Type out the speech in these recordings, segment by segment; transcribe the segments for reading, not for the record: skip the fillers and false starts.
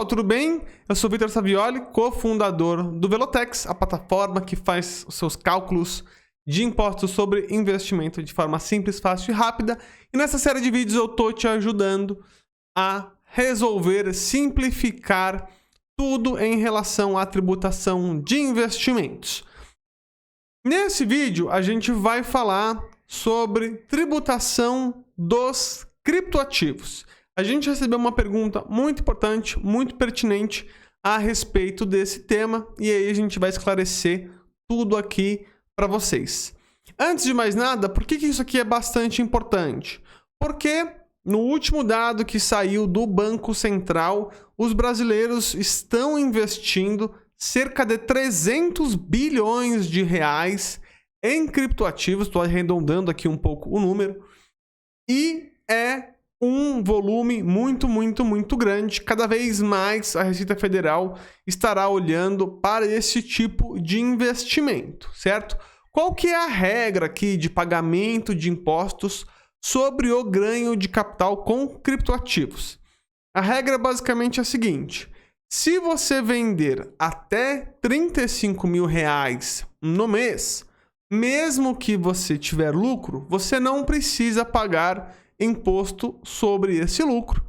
pessoal, tudo bem? Eu sou Vitor Savioli, cofundador do Velotex, a plataforma que faz os seus cálculos de impostos sobre investimento de forma simples, fácil e rápida. E nessa série de vídeos eu estou te ajudando a resolver, simplificar tudo em relação à tributação de investimentos. Nesse vídeo a gente vai falar sobre tributação dos criptoativos. A gente recebeu uma pergunta muito importante, muito pertinente a respeito desse tema e aí a gente vai esclarecer tudo aqui para vocês. Antes de mais nada, por que isso aqui é bastante importante? Porque no último dado que saiu do Banco Central, os brasileiros estão investindo cerca de 300 bilhões de reais em criptoativos, estou arredondando aqui um pouco o número, e é um volume muito grande. Cada vez mais a Receita Federal estará olhando para esse tipo de investimento, certo? Qual que é a regra aqui de pagamento de impostos sobre o ganho de capital com criptoativos? A regra basicamente é a seguinte: se você vender até R$35 mil no mês, mesmo que você tiver lucro, você não precisa pagar imposto sobre esse lucro.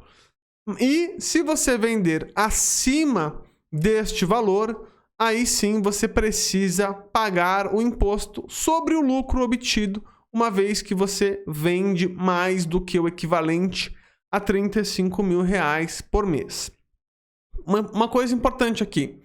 E se você vender acima deste valor, aí sim você precisa pagar o imposto sobre o lucro obtido, uma vez que você vende mais do que o equivalente a R$35 mil por mês. Uma coisa importante aqui: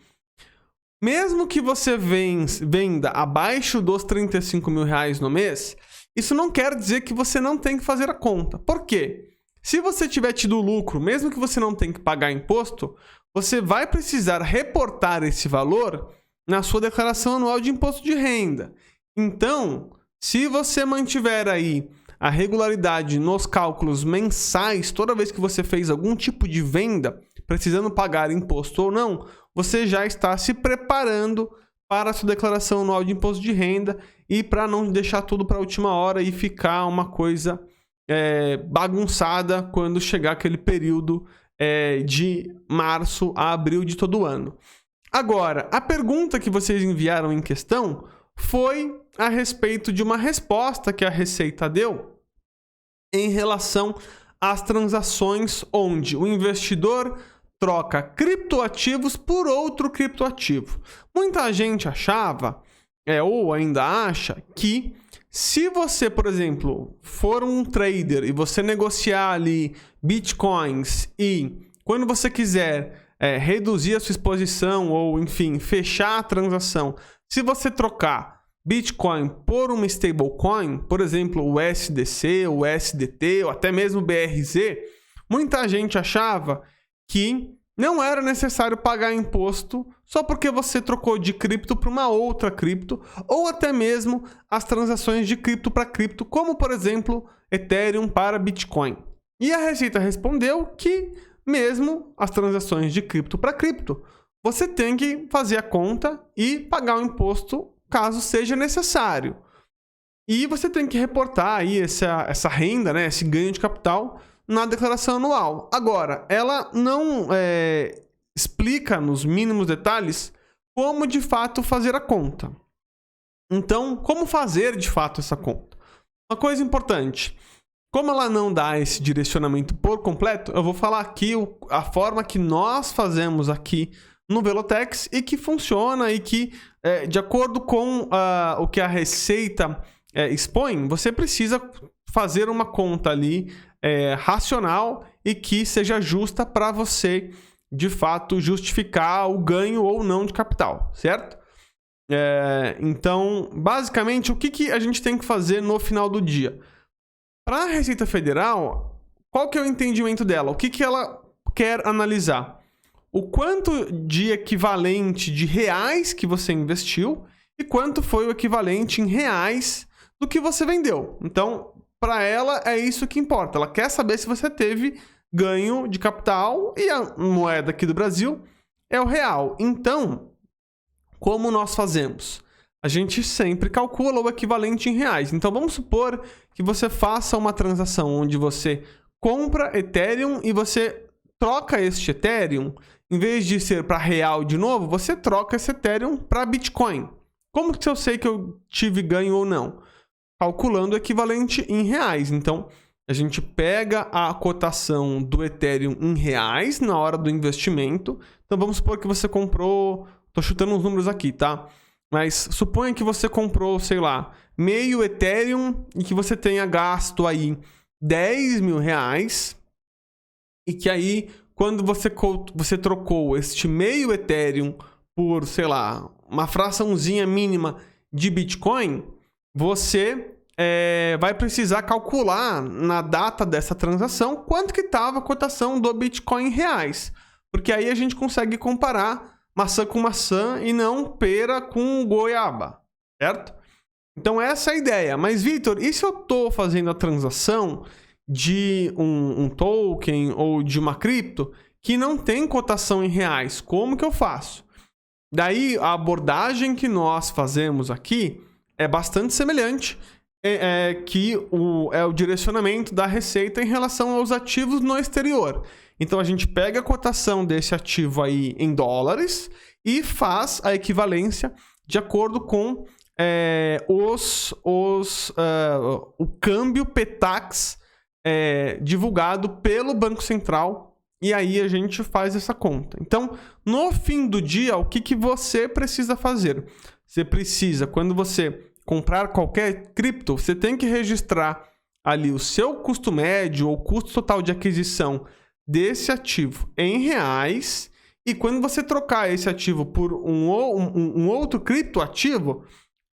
mesmo que você venda abaixo dos R$35 mil no mês, isso não quer dizer que você não tem que fazer a conta. Por quê? Se você tiver tido lucro, mesmo que você não tenha que pagar imposto, você vai precisar reportar esse valor na sua declaração anual de imposto de renda. Então, se você mantiver aí a regularidade nos cálculos mensais, toda vez que você fez algum tipo de venda, precisando pagar imposto ou não, você já está se preparando para a sua declaração anual de imposto de renda e para não deixar tudo para a última hora e ficar uma coisa bagunçada quando chegar aquele período de março a abril de todo ano. Agora, a pergunta que vocês enviaram em questão foi a respeito de uma resposta que a Receita deu em relação às transações onde o investidor troca criptoativos por outro criptoativo. Muita gente achava, ou ainda acha, que se você, por exemplo, for um trader e você negociar ali bitcoins e quando você quiser reduzir a sua exposição ou, enfim, fechar a transação, se você trocar Bitcoin por uma stablecoin, por exemplo, o USDC, o USDT ou até mesmo o BRZ, muita gente achava que não era necessário pagar imposto só porque você trocou de cripto para uma outra cripto, ou até mesmo as transações de cripto para cripto, como por exemplo Ethereum para Bitcoin. E a Receita respondeu que mesmo as transações de cripto para cripto, você tem que fazer a conta e pagar o imposto caso seja necessário. E você tem que reportar aí essa renda, né, esse ganho de capital na declaração anual. Agora, ela não explica nos mínimos detalhes como de fato fazer a conta. Então, como fazer de fato essa conta? Uma coisa importante: como ela não dá esse direcionamento por completo, eu vou falar aqui a forma que nós fazemos aqui no Velotex e que funciona e que, de acordo com o que a Receita expõe, você precisa fazer uma conta ali racional e que seja justa para você, de fato, justificar o ganho ou não de capital, certo? Então, basicamente, o que a gente tem que fazer no final do dia? Para a Receita Federal, qual que é o entendimento dela? O que ela quer analisar? O quanto de equivalente de reais que você investiu e quanto foi o equivalente em reais do que você vendeu. Então, para ela é isso que importa. Ela quer saber se você teve ganho de capital e a moeda aqui do Brasil é o real. Então, como nós fazemos? A gente sempre calcula o equivalente em reais. Então, vamos supor que você faça uma transação onde você compra Ethereum e você troca este Ethereum em vez de ser para real de novo, você troca esse Ethereum para Bitcoin. Como que eu sei que eu tive ganho ou não? Calculando o equivalente em reais. Então, a gente pega a cotação do Ethereum em reais na hora do investimento. Então, vamos supor que você comprou... Tô chutando uns números aqui, tá? Mas suponha que você comprou, sei lá, meio Ethereum e que você tenha gasto aí 10 mil reais. E que aí, quando você trocou este meio Ethereum por, sei lá, uma fraçãozinha mínima de Bitcoin, você vai precisar calcular na data dessa transação quanto que estava a cotação do Bitcoin em reais. Porque aí a gente consegue comparar maçã com maçã e não pera com goiaba, certo? Então essa é a ideia. Mas, Vitor, e se eu estou fazendo a transação de um token ou de uma cripto que não tem cotação em reais? Como que eu faço? Daí a abordagem que nós fazemos aqui é bastante semelhante, que é o direcionamento da Receita em relação aos ativos no exterior. Então a gente pega a cotação desse ativo aí em dólares e faz a equivalência de acordo com o câmbio PTAX divulgado pelo Banco Central, e aí a gente faz essa conta. Então, no fim do dia, o que você precisa fazer? Você precisa, quando você comprar qualquer cripto, você tem que registrar ali o seu custo médio ou custo total de aquisição desse ativo em reais, e quando você trocar esse ativo por um outro criptoativo,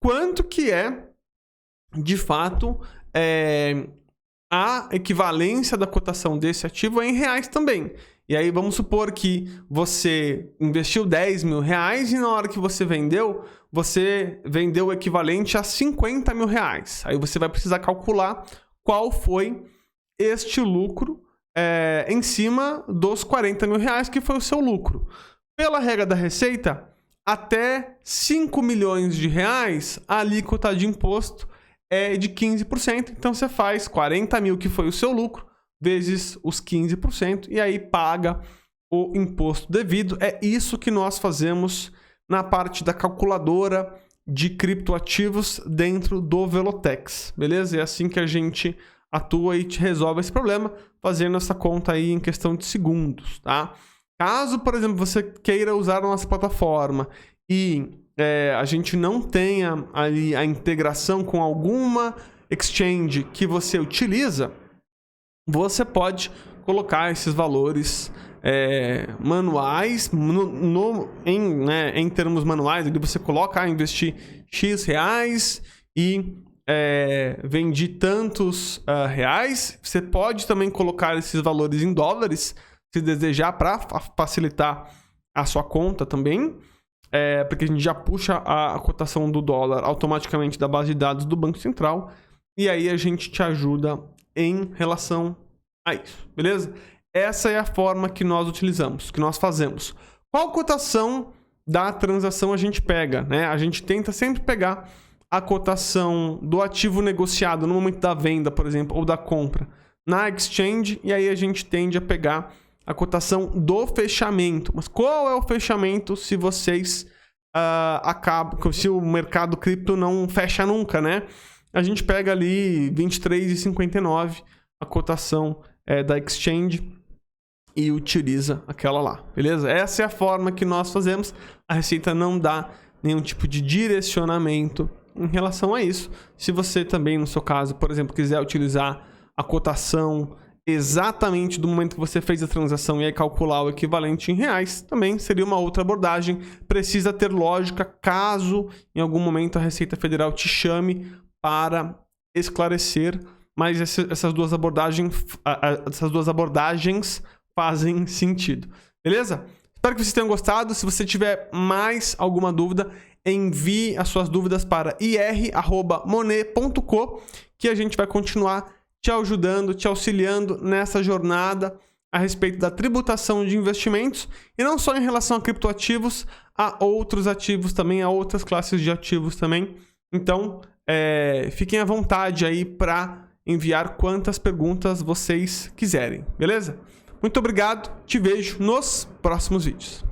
quanto que é, de fato, a equivalência da cotação desse ativo em reais também. E aí vamos supor que você investiu 10 mil reais e na hora que você vendeu o equivalente a 50 mil reais. Aí você vai precisar calcular qual foi este lucro em cima dos 40 mil reais que foi o seu lucro. Pela regra da Receita, até 5 milhões de reais, a alíquota de imposto é de 15%. Então você faz 40 mil, que foi o seu lucro, vezes os 15%, e aí paga o imposto devido. É isso que nós fazemos na parte da calculadora de criptoativos dentro do Velotex, beleza? É assim que a gente atua e te resolve esse problema, fazendo essa conta aí em questão de segundos, tá? Caso, por exemplo, você queira usar a nossa plataforma e a gente não tenha ali a integração com alguma exchange que você utiliza, você pode colocar esses valores manuais, em termos manuais, ali você coloca, investir X reais e vendi tantos reais. Você pode também colocar esses valores em dólares, se desejar, para facilitar a sua conta também, porque a gente já puxa a cotação do dólar automaticamente da base de dados do Banco Central, e aí a gente te ajuda em relação a isso, beleza? Essa é a forma que nós utilizamos, que nós fazemos. Qual cotação da transação a gente pega, né? A gente tenta sempre pegar a cotação do ativo negociado no momento da venda, por exemplo, ou da compra na exchange, e aí a gente tende a pegar a cotação do fechamento. Mas qual é o fechamento se vocês se o mercado cripto não fecha nunca, né? A gente pega ali 23,59 a cotação da exchange e utiliza aquela lá, beleza? Essa é a forma que nós fazemos. A Receita não dá nenhum tipo de direcionamento em relação a isso. Se você também, no seu caso, por exemplo, quiser utilizar a cotação exatamente do momento que você fez a transação e aí calcular o equivalente em reais, também seria uma outra abordagem. Precisa ter lógica caso em algum momento a Receita Federal te chame para esclarecer, mas essas duas abordagens fazem sentido, beleza? Espero que vocês tenham gostado. Se você tiver mais alguma dúvida, envie as suas dúvidas para ir@monet.co, que a gente vai continuar te ajudando, te auxiliando nessa jornada a respeito da tributação de investimentos, e não só em relação a criptoativos, a outros ativos também, a outras classes de ativos também. Então, fiquem à vontade aí para enviar quantas perguntas vocês quiserem, beleza? Muito obrigado, te vejo nos próximos vídeos.